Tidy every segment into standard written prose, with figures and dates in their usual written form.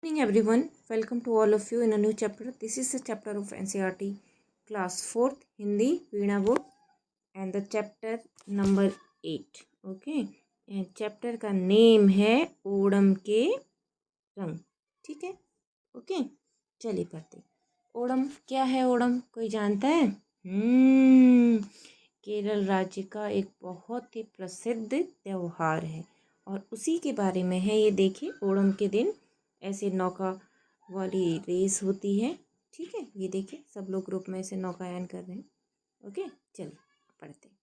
Good evening everyone, welcome to all of you in a new chapter. This is a chapter of NCERT class 4th Hindi Veena book and the chapter number 8. Okay, and chapter का name है ओणम के रंग. ठीक है. Okay, चलिए पढ़ते. ओणम क्या है? ओणम कोई जानता है? केरल राज्य का एक बहुत ही प्रसिद्ध त्यौहार है और उसी के बारे में है. ये देखिए, ओणम के दिन ऐसे नौका वाली रेस होती है. ठीक है, ये देखिए सब लोग ग्रुप में ऐसे नौकायन कर रहे हैं. ओके, चलिए पढ़ते हैं.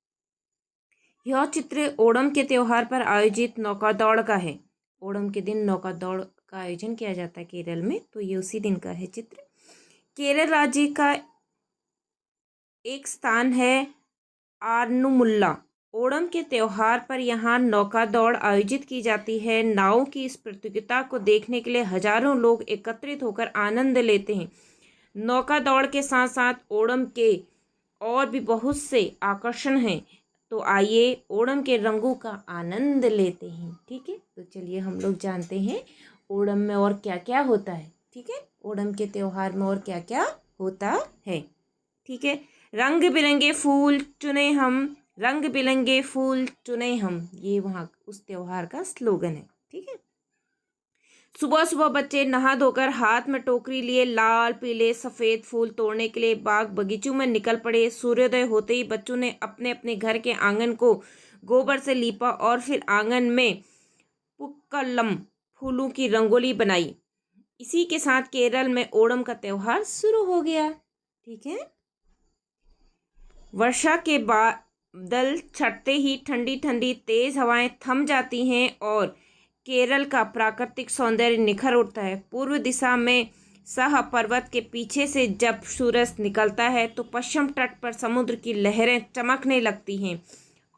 यह चित्र ओणम के त्यौहार पर आयोजित नौका दौड़ का है. ओणम के दिन नौका दौड़ का आयोजन किया जाता है केरल में, तो ये उसी दिन का है चित्र. केरल राज्य का एक स्थान है आरनुमुल्ला. ओणम के त्यौहार पर यहाँ नौका दौड़ आयोजित की जाती है. नावों की इस प्रतियोगिता को देखने के लिए हजारों लोग एकत्रित होकर आनंद लेते हैं. नौका दौड़ के साथ साथ ओणम के और भी बहुत से आकर्षण हैं. तो आइए ओणम के रंगों का आनंद लेते हैं. ठीक है, तो चलिए हम लोग जानते हैं ओणम में और क्या क्या होता है. ठीक है, ओणम के त्यौहार में और क्या क्या होता है. ठीक है, रंग बिरंगे फूल चुने हम, रंग बिरंगे फूल चुने हम, ये वहाँ उस त्योहार का स्लोगन है. ठीक है. सुबह सुबह बच्चे नहा धोकर हाथ में टोकरी लिए लाल पीले सफ़ेद फूल तोड़ने के लिए बाग बगीचों में निकल पड़े. सूर्योदय होते ही बच्चों ने अपने अपने घर के आंगन को गोबर से लीपा और फिर आंगन में पुक्कलम फूलों की रंगोली बनाई. इसी के साथ केरल में ओणम का त्यौहार शुरू हो गया. ठीक है. वर्षा के बादल छटते ही ठंडी ठंडी तेज हवाएं थम जाती हैं और केरल का प्राकृतिक सौंदर्य निखर उठता है. पूर्व दिशा में सह पर्वत के पीछे से जब सूरज निकलता है तो पश्चिम तट पर समुद्र की लहरें चमकने लगती हैं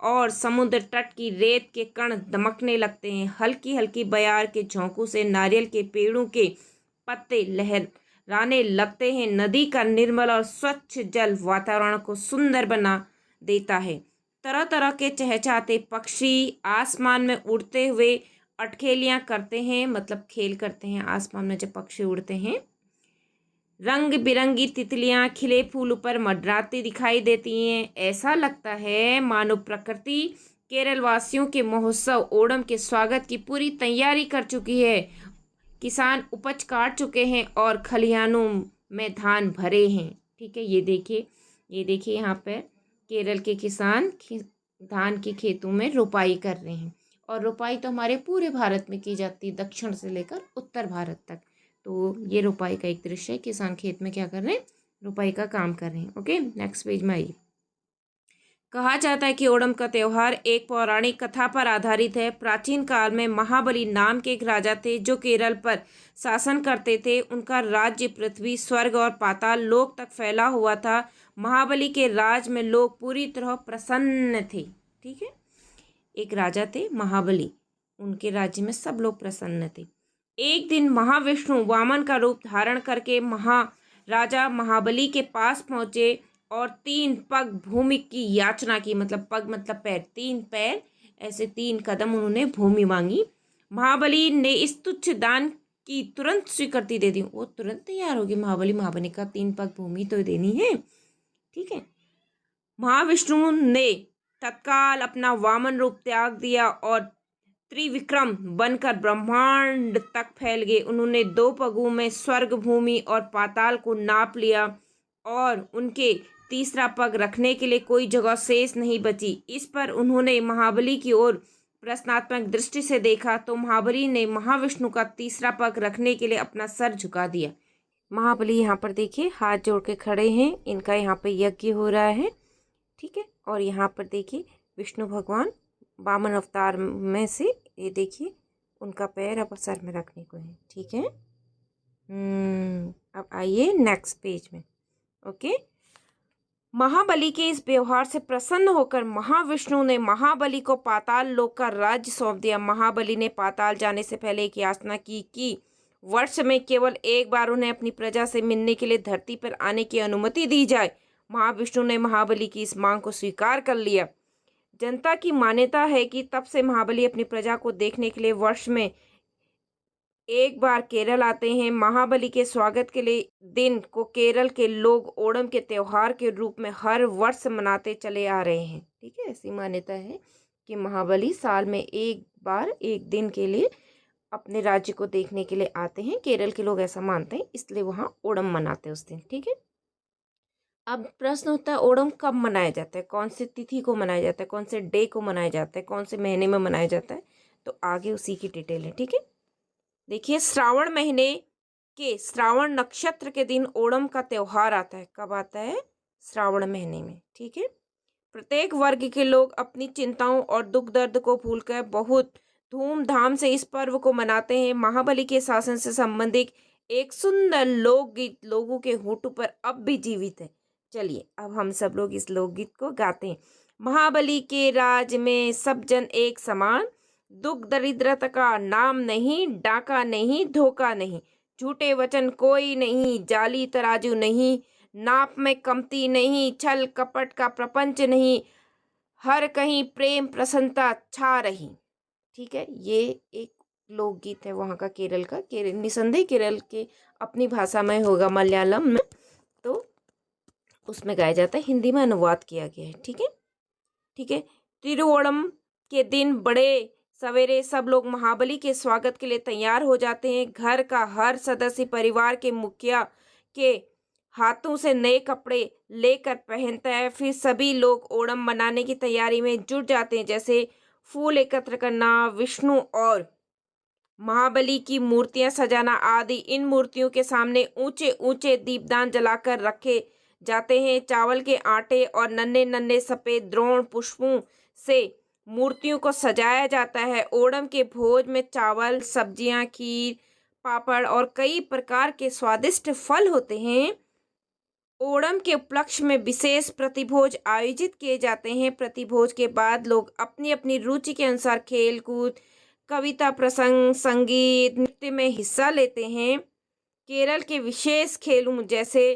और समुद्र तट की रेत के कण दमकने लगते हैं. हल्की हल्की बयार के झोंकों से नारियल के पेड़ों के पत्ते लहराने लगते हैं. नदी का निर्मल और स्वच्छ जल वातावरण को सुंदर बना देता है. तरह तरह के चहचहाते पक्षी आसमान में उड़ते हुए अटखेलियाँ करते हैं, मतलब खेल करते हैं आसमान में जब पक्षी उड़ते हैं. रंग बिरंगी तितलियाँ खिले फूलों पर मंडराती दिखाई देती हैं. ऐसा लगता है मानो प्रकृति केरल वासियों के महोत्सव ओणम के स्वागत की पूरी तैयारी कर चुकी है. किसान उपज काट चुके हैं और खलिहानों में धान भरे हैं. ठीक है, ये देखिए यहाँ पर केरल के किसान धान के खेतों में रोपाई कर रहे हैं. और रोपाई तो हमारे पूरे भारत में की जाती है, दक्षिण से लेकर उत्तर भारत तक. तो ये रोपाई का एक दृश्य है. किसान खेत में क्या कर रहे हैं? रोपाई का काम कर रहे हैं. ओके, नेक्स्ट पेज में आइए. कहा जाता है कि ओणम का त्यौहार एक पौराणिक कथा पर आधारित है. प्राचीन काल में महाबली नाम के एक राजा थे जो केरल पर शासन करते थे. उनका राज्य पृथ्वी स्वर्ग और पाताल लोक तक फैला हुआ था. महाबली के राज में लोग पूरी तरह प्रसन्न थे. ठीक है, एक राजा थे महाबली, उनके राज्य में सब लोग प्रसन्न थे. एक दिन महाविष्णु वामन का रूप धारण करके महाराजा महाबली के पास पहुंचे और 3 पग भूमि की याचना की. मतलब पग मतलब पैर, 3 पैर, ऐसे 3 कदम उन्होंने भूमि मांगी. महाबली ने इस तुच्छ दान की तुरंत स्वीकृति दे दी. वो तुरंत तैयार होगी महाबली का 3 पग भूमि तो देनी है. ठीक है. महाविष्णु ने तत्काल अपना वामन रूप त्याग दिया और त्रिविक्रम बनकर ब्रह्मांड तक फैल गए. उन्होंने 2 पगों में स्वर्ग भूमि और पाताल को नाप लिया और उनके तीसरा पग रखने के लिए कोई जगह शेष नहीं बची. इस पर उन्होंने महाबली की ओर प्रश्नात्मक दृष्टि से देखा तो महाबली ने महाविष्णु का तीसरा पग रखने के लिए अपना सर झुका दिया. महाबली यहाँ पर देखिए हाथ जोड़ के खड़े हैं. इनका यहाँ पे यज्ञ हो रहा है. ठीक है, और यहाँ पर देखिए विष्णु भगवान वामन अवतार में से ये देखिए उनका पैर अब सर में रखने को है. ठीक है. अब आइए नेक्स्ट पेज में. ओके, महाबली के इस व्यवहार से प्रसन्न होकर महाविष्णु ने महाबली को पाताल लोक का राज्य सौंप दिया. महाबली ने पाताल जाने से पहले एक याचना की कि वर्ष में केवल एक बार उन्हें अपनी प्रजा से मिलने के लिए धरती पर आने की अनुमति दी जाए. महाविष्णु ने महाबली की इस मांग को स्वीकार कर लिया. जनता की मान्यता है कि तब से महाबली अपनी प्रजा को देखने के लिए वर्ष में एक बार केरल आते हैं। महाबली के स्वागत के लिए दिन को केरल के लोग ओणम के त्योहार के रूप में हर वर्ष मनाते चले आ रहे हैं। ठीक है, ऐसी मान्यता है कि महाबली साल में एक बार एक दिन के लिए अपने राज्य को देखने के लिए आते हैं। केरल के लोग ऐसा मानते हैं, इसलिए वहाँ ओणम मनाते हैं उस दिन। ठीक है, अब प्रश्न होता है ओणम कब मनाया जाता है, कौन से तिथि को मनाया जाता है, कौन से डे को मनाया जाता है, कौन से महीने में मनाया जाता है, तो आगे उसी की डिटेल है। ठीक है, देखिए श्रावण महीने के श्रावण नक्षत्र के दिन ओणम का त्योहार आता है। कब आता है? श्रावण महीने में। ठीक है, प्रत्येक वर्ग के लोग अपनी चिंताओं और दुख दर्द को भूलकर बहुत धूमधाम से इस पर्व को मनाते हैं। महाबली के शासन से संबंधित एक सुंदर लोकगीत लोगों के होठों पर अब भी जीवित है। चलिए अब हम सब लोग इस लोकगीत को गाते हैं। महाबली के राज में सब जन एक समान, दुख दरिद्रता का नाम नहीं, डाका नहीं, धोखा नहीं, झूठे वचन कोई नहीं, जाली तराजू नहीं, नाप में कमती नहीं, छल कपट का प्रपंच नहीं, हर कहीं प्रेम प्रसन्नता छा रही। ठीक है, ये एक लोकगीत है वहाँ का, केरल का। केरल निसंदेह केरल के अपनी भाषा में होगा, मलयालम में, तो उसमें गाया जाता है, हिंदी में अनुवाद किया गया है। ठीक है, ठीक है, तिरुवोणम के दिन बड़े सवेरे सब लोग महाबली के स्वागत के लिए तैयार हो जाते हैं। घर का हर सदस्य परिवार के मुखिया के हाथों से नए कपड़े लेकर पहनता है। फिर सभी लोग ओणम मनाने की तैयारी में जुट जाते हैं, जैसे फूल एकत्र करना, विष्णु और महाबली की मूर्तियां सजाना आदि। इन मूर्तियों के सामने ऊंचे ऊंचे दीपदान जलाकर रखे जाते हैं। चावल के आटे और नन्हे नन्हे सफेद द्रोण पुष्पों से मूर्तियों को सजाया जाता है। ओणम के भोज में चावल, सब्जियां, खीर, पापड़ और कई प्रकार के स्वादिष्ट फल होते हैं। ओणम के उपलक्ष्य में विशेष प्रतिभोज आयोजित किए जाते हैं। प्रतिभोज के बाद लोग अपनी अपनी रुचि के अनुसार खेल कूद, कविता प्रसंग, संगीत, नृत्य में हिस्सा लेते हैं। केरल के विशेष खेलों जैसे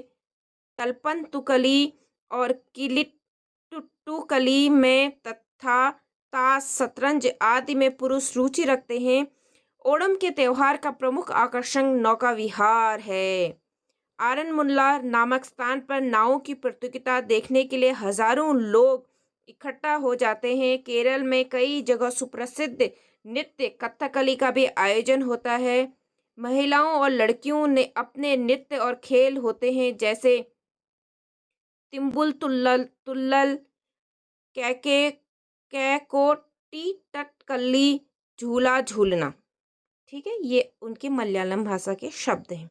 तलपंतुकली और किलिट्टुकली में तथा ताश, शतरंज आदि में पुरुष रुचि रखते हैं। ओणम के त्योहार का प्रमुख आकर्षण नौका विहार है। आरनमुला नामक स्थान पर नावों की प्रतियोगिता देखने के लिए हजारों लोग इकट्ठा हो जाते हैं। केरल में कई जगह सुप्रसिद्ध नृत्य कथकली का भी आयोजन होता है। महिलाओं और लड़कियों ने अपने नृत्य और खेल होते हैं, जैसे तिम्बुल तुल्लल तुल्लल, कैके कैकोटी टटकली, झूला झूलना। ठीक है, ये उनके मलयालम भाषा के शब्द हैं।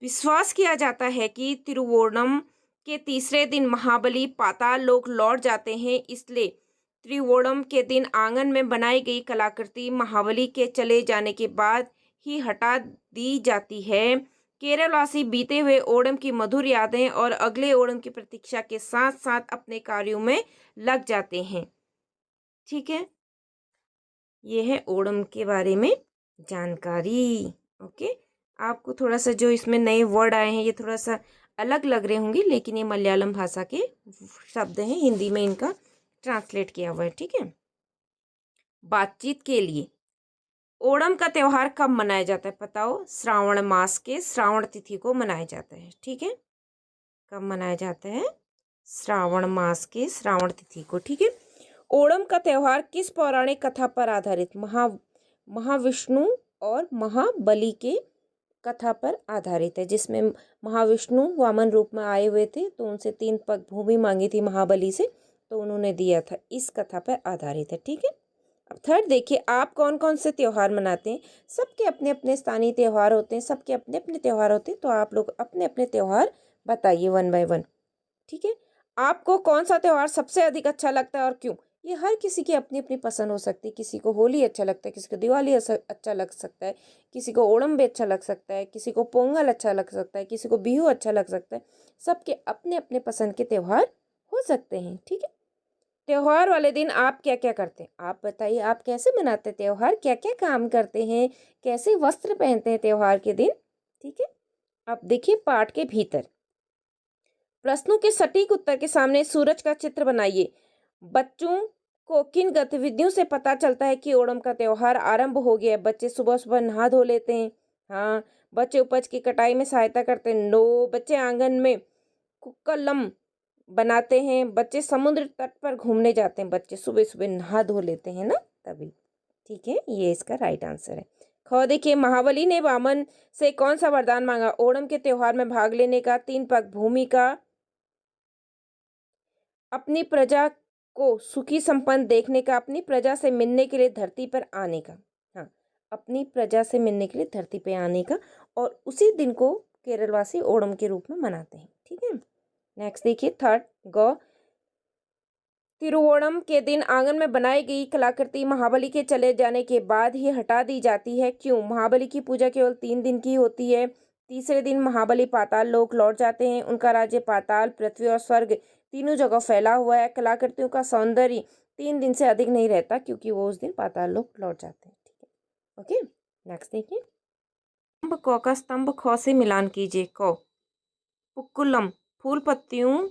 विश्वास किया जाता है कि तिरुवोणम के तीसरे दिन महाबली पाताल लोक लौट जाते हैं, इसलिए तिरुवोणम के दिन आंगन में बनाई गई कलाकृति महाबली के चले जाने के बाद ही हटा दी जाती है। केरलवासी बीते हुए ओणम की मधुर यादें और अगले ओणम की प्रतीक्षा के साथ साथ अपने कार्यों में लग जाते हैं। ठीक है, ये है ओणम के बारे में जानकारी। ओके, आपको थोड़ा सा जो इसमें नए वर्ड आए हैं ये थोड़ा सा अलग लग रहे होंगे, लेकिन ये मलयालम भाषा के शब्द हैं, हिंदी में इनका ट्रांसलेट किया हुआ है। ठीक है, बातचीत के लिए ओणम का त्यौहार कब मनाया जाता है बताओ? श्रावण मास के श्रावण तिथि को मनाया जाता है। ठीक है, कब मनाया जाता है? श्रावण मास के श्रावण तिथि को। ठीक है, ओणम का त्यौहार किस पौराणिक कथा पर आधारित? महाविष्णु और महाबली के कथा पर आधारित है, जिसमें महाविष्णु वामन रूप में आए हुए थे, तो उनसे 3 पग भूमि मांगी थी महाबली से, तो उन्होंने दिया था। इस कथा पर आधारित है। ठीक है, अब थर्ड देखिए, आप कौन कौन से त्यौहार मनाते हैं? सबके अपने अपने स्थानीय त्यौहार होते हैं, सबके अपने अपने त्यौहार होते हैं, तो आप लोग अपने अपने त्यौहार बताइए 1 बाय 1। ठीक है, आपको कौन सा त्यौहार सबसे अधिक अच्छा लगता है और क्यों? ये हर किसी की अपनी अपनी पसंद हो सकती है। किसी को होली अच्छा लगता है, किसी को दिवाली अच्छा लग सकता है, किसी को ओणम भी अच्छा लग सकता है, किसी को पोंगल अच्छा लग सकता है, किसी को बिहू अच्छा लग सकता है। सबके अपने अपने पसंद के त्यौहार हो सकते हैं। ठीक है, त्योहार वाले दिन आप क्या क्या करते हैं? आप बताइए, आप कैसे मनाते हैं त्यौहार, क्या क्या काम करते हैं, कैसे वस्त्र पहनते हैं त्यौहार के दिन? ठीक है, अब देखिए पाठ के भीतर प्रश्नों के सटीक उत्तर के सामने सूरज का चित्र बनाइए। बच्चों को किन गतिविधियों से पता चलता है कि ओणम का त्योहार आरंभ हो गया है? बच्चे सुबह सुबह नहा धो लेते हैं। हाँ। बच्चे उपज की कटाई में सहायता करते हैं। नो। बच्चे आंगन में कुक्कलम बनाते हैं। बच्चे समुद्र तट पर घूमने जाते हैं। बच्चे सुबह सुबह नहा धो लेते हैं ना, तभी। ठीक है, ये इसका राइट आंसर है। ख देखिए, महाबली ने वामन से कौन सा वरदान मांगा? ओणम के त्योहार में भाग लेने का, 3 पग भूमि का, अपनी प्रजा को सुखी संपन्न देखने का, अपनी प्रजा से मिलने के लिए धरती पर आने का। हाँ, अपनी प्रजा से मिलने के लिए धरती पे आने का, और उसी दिन को केरलवासी ओणम के रूप में मनाते हैं। ठीक है, नेक्स्ट देखिए, थर्ड ग तिरुवोणम के दिन आंगन में बनाई गई कलाकृति महाबली के चले जाने के बाद ही हटा दी जाती है। क्यों? महाबली की पूजा केवल 3 दिन की होती है। तीसरे दिन महाबली पाताल लोक लौट जाते हैं। उनका राज्य पाताल, पृथ्वी और स्वर्ग तीनों जगह फैला हुआ है। कलाकृतियों का सौंदर्य 3 दिन से अधिक नहीं रहता, क्योंकि वो उस दिन पाताल लोक लौट जाते हैं। ठीक है, ओके। नेक्स्ट देखिए, स्तंभ क का स्तंभ ख से मिलान कीजिए। क पुक्कुलम, फूल पत्तियों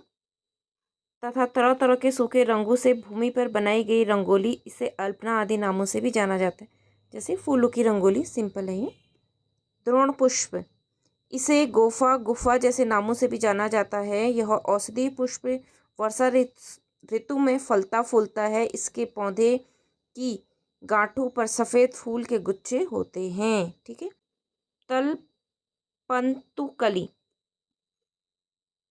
तथा तरह तरह के सूखे रंगों से भूमि पर बनाई गई रंगोली, इसे अल्पना आदि नामों से भी जाना जाता है। जैसे फूलों की रंगोली, सिंपल है ये। द्रोण पुष्प, इसे गोफा, गुफा जैसे नामों से भी जाना जाता है। यह औषधीय पुष्प वर्षा ऋतु में फलता फूलता है। इसके पौधे की गांठों पर सफ़ेद फूल के गुच्छे होते हैं। ठीक है, तल पंतुकली,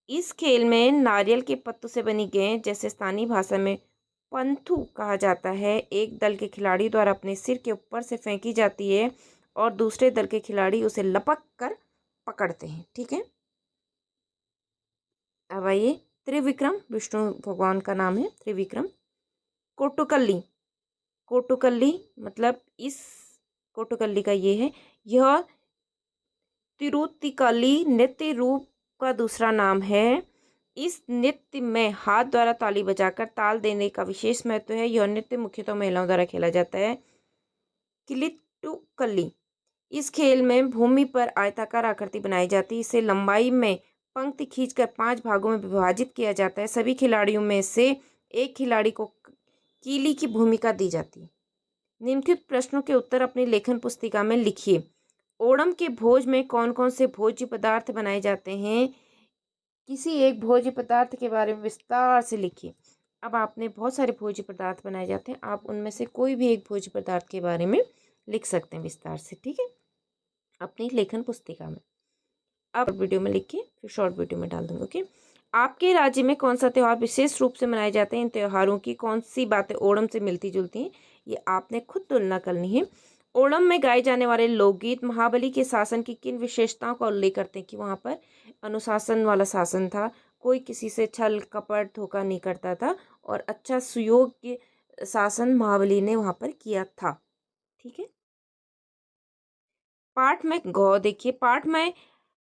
इस खेल में नारियल के पत्तों से बनी गेंद, जैसे स्थानीय भाषा में पंथु कहा जाता है, एक दल के खिलाड़ी द्वारा अपने सिर के ऊपर से फेंकी जाती है और दूसरे दल के खिलाड़ी उसे लपक कर पकड़ते हैं। ठीक है, अब आइए, त्रिविक्रम, विष्णु भगवान का नाम है त्रिविक्रम। कोटुकल्ली, कोटुकल्ली मतलब इस कोटुकल्ली का ये है, यह तिरुत्तिकल्ली नृत्य रूप का दूसरा नाम है। इस नृत्य में हाथ द्वारा ताली बजाकर ताल देने का विशेष महत्व है। यह नृत्य मुख्यतः महिलाओं द्वारा खेला जाता है। किलिट्टुकल्ली, इस खेल में भूमि पर आयताकार आकृति बनाई जाती है। इसे लंबाई में पंक्ति खींचकर 5 भागों में विभाजित किया जाता है। सभी खिलाड़ियों में से एक खिलाड़ी को कीली की भूमिका दी जाती है। निम्नलिखित प्रश्नों के उत्तर अपनी लेखन पुस्तिका में लिखिए। ओणम के भोज में कौन कौन से भोज्य पदार्थ बनाए जाते हैं? किसी एक भोज्य पदार्थ के बारे में विस्तार से लिखिए। अब आपने बहुत सारे भोज्य पदार्थ बनाए जाते हैं, आप उनमें से कोई भी एक भोज्य पदार्थ के बारे में लिख सकते हैं विस्तार से। ठीक है, अपनी लेखन पुस्तिका में। अब वीडियो में लिख के फिर शॉर्ट वीडियो में डाल दूंगी। ओके, आपके राज्य में कौन सा त्यौहार विशेष रूप से मनाए जाते हैं? इन त्योहारों की कौन सी बातें ओणम से मिलती जुलती हैं, ये आपने खुद तुलना करनी है। ओणम में गाए जाने वाले लोकगीत महाबली के शासन की किन विशेषताओं का उल्लेख करते हैं? कि वहाँ पर अनुशासन वाला शासन था, कोई किसी से छल कपट धोखा नहीं करता था, और अच्छा सुयोग्य शासन महाबली ने वहाँ पर किया था। ठीक है, पाठ में गौ देखिए, पाठ में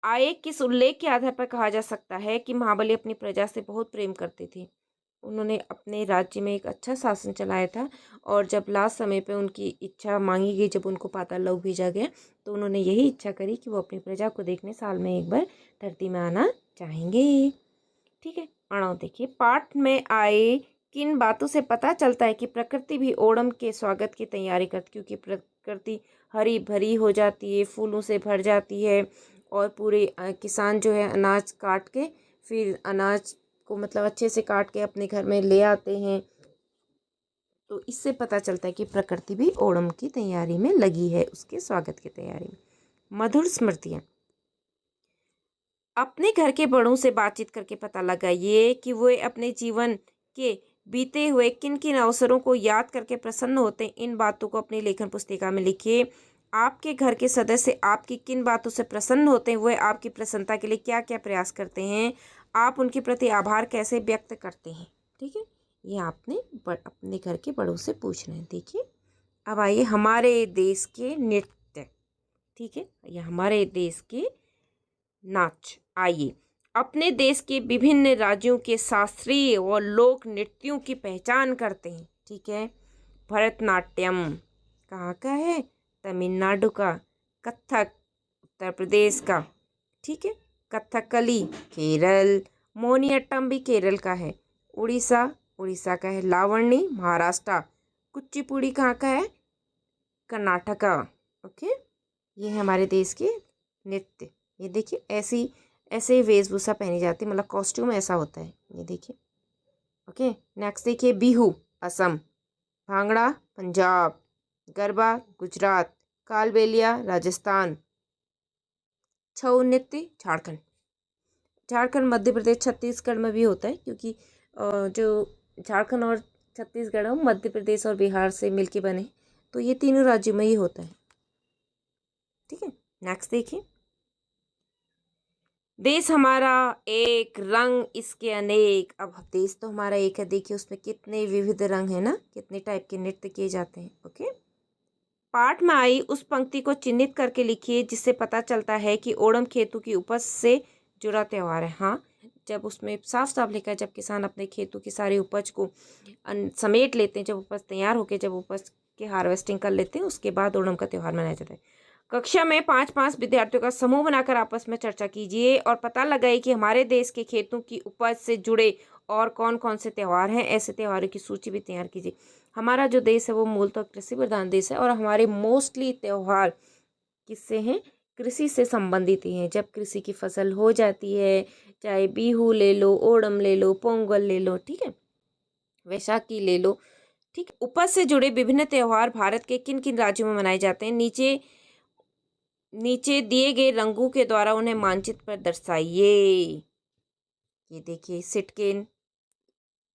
आए किस उल्लेख के आधार पर कहा जा सकता है कि महाबली अपनी प्रजा से बहुत प्रेम करते थे? उन्होंने अपने राज्य में एक अच्छा शासन चलाया था, और जब लास्ट समय पे उनकी इच्छा मांगी गई, जब उनको पाताल लोक भेजा गया, तो उन्होंने यही इच्छा करी कि वो अपनी प्रजा को देखने साल में एक बार धरती में आना चाहेंगे। ठीक है, अणव देखिए, पाठ में आए किन बातों से पता चलता है कि प्रकृति भी ओणम के स्वागत की तैयारी करती, क्योंकि प्रकृति हरी भरी हो जाती है, फूलों से भर जाती है, और पूरे किसान जो है अनाज काट के, फिर अनाज को मतलब अच्छे से काट के अपने घर में ले आते हैं। तो इससे पता चलता है कि प्रकृति भी ओणम की तैयारी में लगी है, उसके स्वागत की तैयारी में। मधुर स्मृतियाँ, अपने घर के बड़ों से बातचीत करके पता लगाइए कि वे अपने जीवन के बीते हुए किन किन अवसरों को याद करके प्रसन्न होते हैं। इन बातों को अपनी लेखन पुस्तिका में लिखिए। आपके घर के सदस्य आपकी किन बातों से प्रसन्न होते हैं, वे आपकी प्रसन्नता के लिए क्या क्या प्रयास करते हैं, आप उनके प्रति आभार कैसे व्यक्त करते हैं। ठीक है, ये आपने अपने घर के बड़ों से पूछना है। देखिए, अब आइए हमारे देश के नृत्य। ठीक है, ये हमारे देश के नाच। आइए, अपने देश के विभिन्न राज्यों के शास्त्रीय और लोक नृत्यों की पहचान करते हैं। ठीक है, भरतनाट्यम कहाँ का है? तमिलनाडु का। कथक उत्तर प्रदेश का। ठीक है, कथकली केरल। मोहिनीअट्टम भी केरल का है। उड़ीसा उड़ीसा का है। लावणी महाराष्ट्र। कुचिपुड़ी कहाँ का है? कर्नाटका। ओके, ये है हमारे देश के नृत्य। ये देखिए ऐसी ऐसे वेशभूषा पहनी जाती है, मतलब कॉस्ट्यूम ऐसा होता है, ये देखिए। ओके, नेक्स्ट देखिए बिहू असम, भांगड़ा पंजाब, गरबा गुजरात, कालबेलिया राजस्थान, छऊ नृत्य झारखंड। झारखंड, मध्य प्रदेश, छत्तीसगढ़ में भी होता है, क्योंकि जो झारखंड और छत्तीसगढ़ है मध्य प्रदेश और बिहार से मिलके बने, तो ये तीनों राज्यों में ही होता है। ठीक है, नेक्स्ट देखिए। देश हमारा एक, रंग इसके अनेक। अब देश तो हमारा एक है, देखिए उसमें कितने विविध रंग है ना, कितने टाइप के नृत्य किए जाते हैं। ओके, पाठ में आई उस पंक्ति को चिन्हित करके लिखिए जिससे पता चलता है कि ओणम खेतों की उपज से जुड़ा त्यौहार है। हाँ, जब उसमें साफ साफ लिखा है, जब किसान अपने खेतों की सारी उपज को समेट लेते हैं, जब उपज तैयार होकर जब उपज के हार्वेस्टिंग कर लेते हैं, उसके बाद ओणम का त्यौहार मनाया जाता है। कक्षा में 5-5 विद्यार्थियों का समूह बनाकर आपस में चर्चा कीजिए और पता लगाइए कि हमारे देश के खेतों की उपज से जुड़े और कौन कौन से त्यौहार हैं। ऐसे त्यौहारों की सूची भी तैयार कीजिए। हमारा जो देश है वो मूलतः कृषि प्रधान देश है, और हमारे मोस्टली त्यौहार किससे हैं? कृषि से संबंधित ही हैं। जब कृषि की फसल हो जाती है, चाहे बिहू ले लो, ओणम ले लो, पोंगल ले लो, ठीक है, वैशाखी ले लो, ठीक है। उपज से जुड़े विभिन्न त्यौहार भारत के किन किन राज्यों में मनाए जाते हैं, नीचे दिए गए रंगों के द्वारा उन्हें मानचित्र पर दर्शाइए। ये देखिए सिटकेन,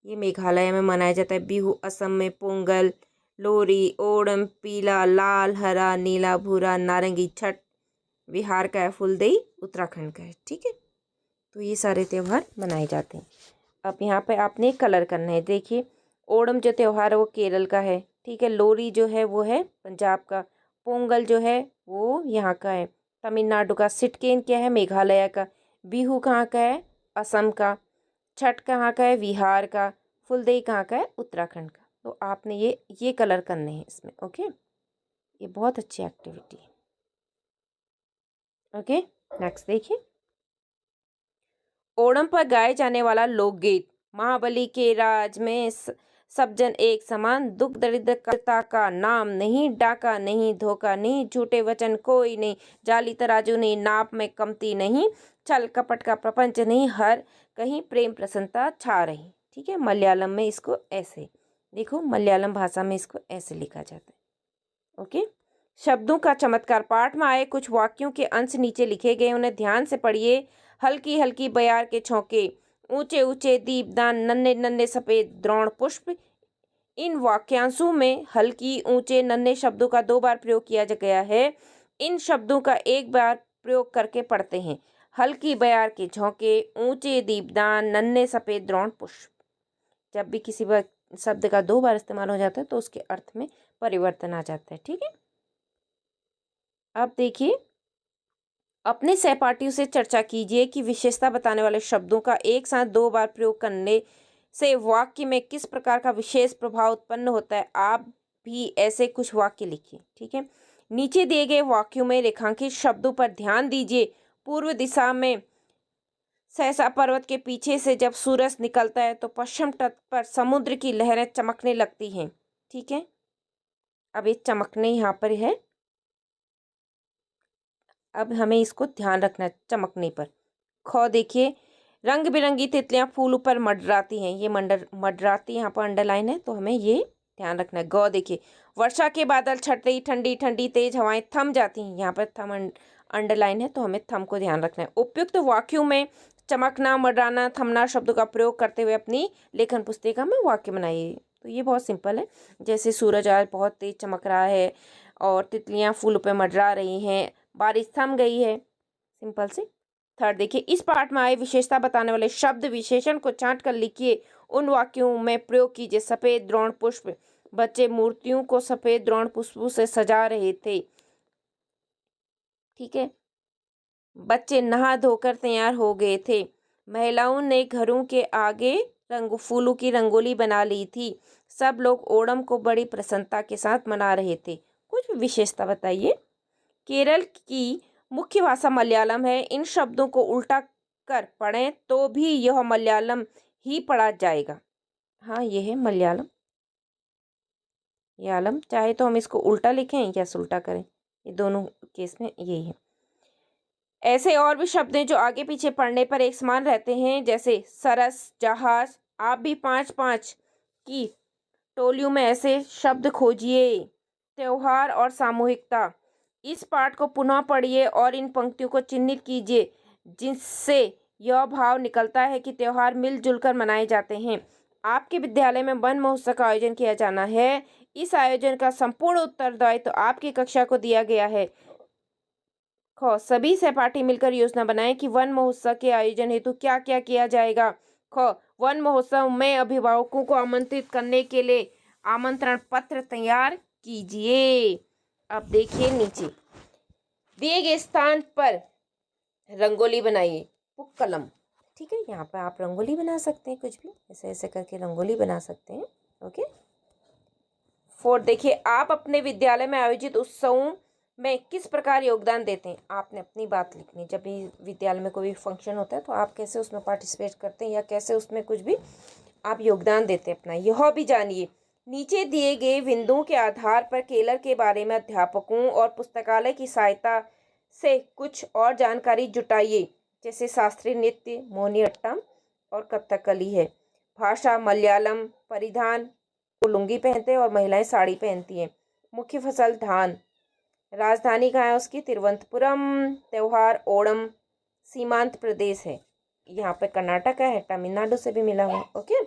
ये मेघालय में मनाया जाता है। बिहू असम में, पोंगल, लोहरी, ओणम पीला, लाल, हरा, नीला, भूरा, नारंगी, छठ बिहार का है, फुलदेई उत्तराखंड का है। ठीक है, तो ये सारे त्यौहार मनाए जाते हैं। अब यहाँ पे आपने कलर करना है। देखिए ओणम जो त्यौहार है वो केरल का है, ठीक है। लोहरी जो है वो है पंजाब का। पोंगल जो है वो यहाँ का है, तमिलनाडु का। सिटकेन क्या है? मेघालय का। बिहू कहाँ का है? असम का। छठ कहाँ का है? बिहार का। फुलदेई कहाँ का है? उत्तराखंड का। तो आपने ये कलर करने हैं इसमें। ओके, ये बहुत अच्छी एक्टिविटी है। ओके, नेक्स्ट देखिए। ओणम पर गाए जाने वाला लोकगीत। महाबली के राज में सब जन एक समान, दुख दरिद्रता का नाम नहीं, डाका नहीं, धोखा नहीं, झूठे वचन कोई नहीं, जाली तराजू नहीं, नाप में कमती नहीं, छल कपट का प्रपंच नहीं, हर कहीं प्रेम प्रसन्नता छा रही। ठीक है, मलयालम में इसको ऐसे देखो, मलयालम भाषा में इसको ऐसे लिखा जाता है। ओके, शब्दों का चमत्कार। पाठ में आए कुछ वाक्यों के अंश नीचे लिखे गए, उन्हें ध्यान से पढ़िए। हल्की हल्की बयार के छौके, ऊंचे ऊंचे दीपदान, नन्हे नन्हे सफेद द्रोण पुष्प। इन वाक्यांशों में हल्की, ऊंचे, नन्हे शब्दों का 2 बार प्रयोग किया गया है। इन शब्दों का एक बार प्रयोग करके पढ़ते हैं। हल्की बयार के झोंके, ऊंचे दीपदान, नन्हे सफेद द्रोण पुष्प। जब भी किसी शब्द का 2 बार इस्तेमाल हो जाता है तो उसके अर्थ में परिवर्तन आ जाता है। ठीक है, अब देखिए, अपने सहपाठियों से चर्चा कीजिए कि विशेषता बताने वाले शब्दों का एक साथ 2 बार प्रयोग करने से वाक्य में किस प्रकार का विशेष प्रभाव उत्पन्न होता है। आप भी ऐसे कुछ वाक्य लिखिए। ठीक है, नीचे दिए गए वाक्यों में रेखांकित शब्दों पर ध्यान दीजिए। पूर्व दिशा में सहसा पर्वत के पीछे से जब सूरज निकलता है तो पश्चिम तट पर समुद्र की लहरें चमकने लगती हैं। ठीक है, अब ये चमकने यहाँ पर है, अब हमें इसको ध्यान रखना है चमकने पर। खौ देखिए, रंग बिरंगी तितलियां फूलों पर मंडराती हैं। ये मंडराती यहाँ पर अंडरलाइन है, तो हमें ये ध्यान रखना है। गौ देखिए, वर्षा के बादल छटते ही ठंडी ठंडी तेज हवाएं थम जाती हैं। यहाँ पर थम अंडरलाइन है, तो हमें थम को ध्यान रखना है। उपयुक्त वाक्यों में चमकना, मंडराना, थमना शब्दों का प्रयोग करते हुए अपनी लेखन पुस्तिका में वाक्य बनाइए। तो ये बहुत सिंपल है। जैसे सूरज आज बहुत तेज चमक रहा है और तितलियां फूलों पर मंडरा रही हैं, बारिश थम गई है, सिंपल से। थर्ड देखिए, इस पाठ में आए विशेषता बताने वाले शब्द विशेषण को छांट कर लिखिए, उन वाक्यों में प्रयोग कीजिए। सफेद द्रोण पुष्प, बच्चे मूर्तियों को सफेद द्रोण पुष्पों से सजा रहे थे। ठीक है, बच्चे नहा धोकर तैयार हो गए थे। महिलाओं ने घरों के आगे फूलों की रंगोली बना ली थी। सब लोग ओणम को बड़ी प्रसन्नता के साथ मना रहे थे। कुछ विशेषता बताइए। केरल की मुख्य भाषा मलयालम है। इन शब्दों को उल्टा कर पढ़ें तो भी यह मलयालम ही पढ़ा जाएगा। हाँ ये है मलयालम, यालम, चाहे तो हम इसको उल्टा लिखें या सुल्टा करें, ये दोनों केस में यही है। ऐसे और भी शब्द हैं जो आगे पीछे पढ़ने पर एक समान रहते हैं, जैसे सरस, जहाज। आप भी 5-5 की टोलियों में ऐसे शब्द खोजिए। त्योहार और सामूहिकता। इस पाठ को पुनः पढ़िए और इन पंक्तियों को चिन्हित कीजिए जिससे यह भाव निकलता है कि त्योहार मिलजुल कर मनाए जाते हैं। आपके विद्यालय में वन महोत्सव का आयोजन किया जाना है। इस आयोजन का संपूर्ण उत्तरदायित्व तो आपकी कक्षा को दिया गया है। ख सभी सहपाठी मिलकर योजना बनाएं कि वन महोत्सव के आयोजन हेतु क्या क्या किया जाएगा। ख वन महोत्सव में अभिभावकों को आमंत्रित करने के लिए आमंत्रण पत्र तैयार कीजिए। अब देखिए नीचे दिए गए स्थान पर रंगोली बनाइए। पुक्कलम, ठीक है, यहाँ पर आप रंगोली बना सकते हैं, कुछ भी ऐसे ऐसे करके रंगोली बना सकते हैं। ओके। 4 देखिए, आप अपने विद्यालय में आयोजित उत्सवों में किस प्रकार योगदान देते हैं। आपने अपनी बात लिखनी। जब भी विद्यालय में कोई फंक्शन होता है तो आप कैसे उसमें पार्टिसिपेट करते हैं या कैसे उसमें कुछ भी आप योगदान देते हैं अपना, यह भी जानिए। नीचे दिए गए बिंदुओं के आधार पर केरल के बारे में अध्यापकों और पुस्तकालय की सहायता से कुछ और जानकारी जुटाइए, जैसे शास्त्रीय नृत्य मोहिनीअट्टम और कथकली है। भाषा मलयालम। परिधान वो लुंगी पहनते हैं और महिलाएं साड़ी पहनती हैं। मुख्य फसल धान। राजधानी कहाँ है उसकी, तिरुवनंतपुरम। त्यौहार ओणम सीमांत प्रदेश है, यहाँ पे कर्नाटक है, तमिलनाडु से भी मिला हुआ। ओके।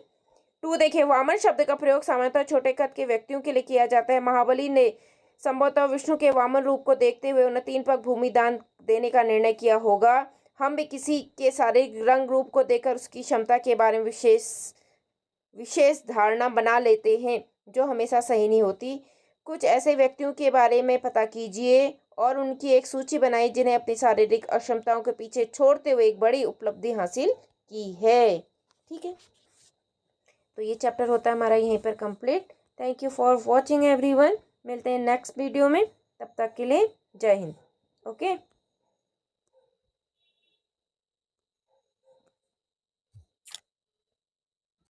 2 देखिए, वामन शब्द का प्रयोग सामान्यतः छोटे कद के व्यक्तियों के लिए किया जाता है। महाबली ने संभवतः विष्णु के वामन रूप को देखते हुए उन्हें 3 पग भूमि दान देने का निर्णय किया होगा। हम भी किसी के शारीरिक रंग रूप को देखकर उसकी क्षमता के बारे में विशेष धारणा बना लेते हैं, जो हमेशा सही नहीं होती। कुछ ऐसे व्यक्तियों के बारे में पता कीजिए और उनकी एक सूची बनाइए जिन्हें अपनी शारीरिक अक्षमताओं के पीछे छोड़ते हुए एक बड़ी उपलब्धि हासिल की है। ठीक है, तो ये चैप्टर होता है हमारा यहीं पर complete. Thank you for watching everyone. मिलते हैं नेक्स्ट वीडियो में, तब तक के लिए जय हिंद। ओके।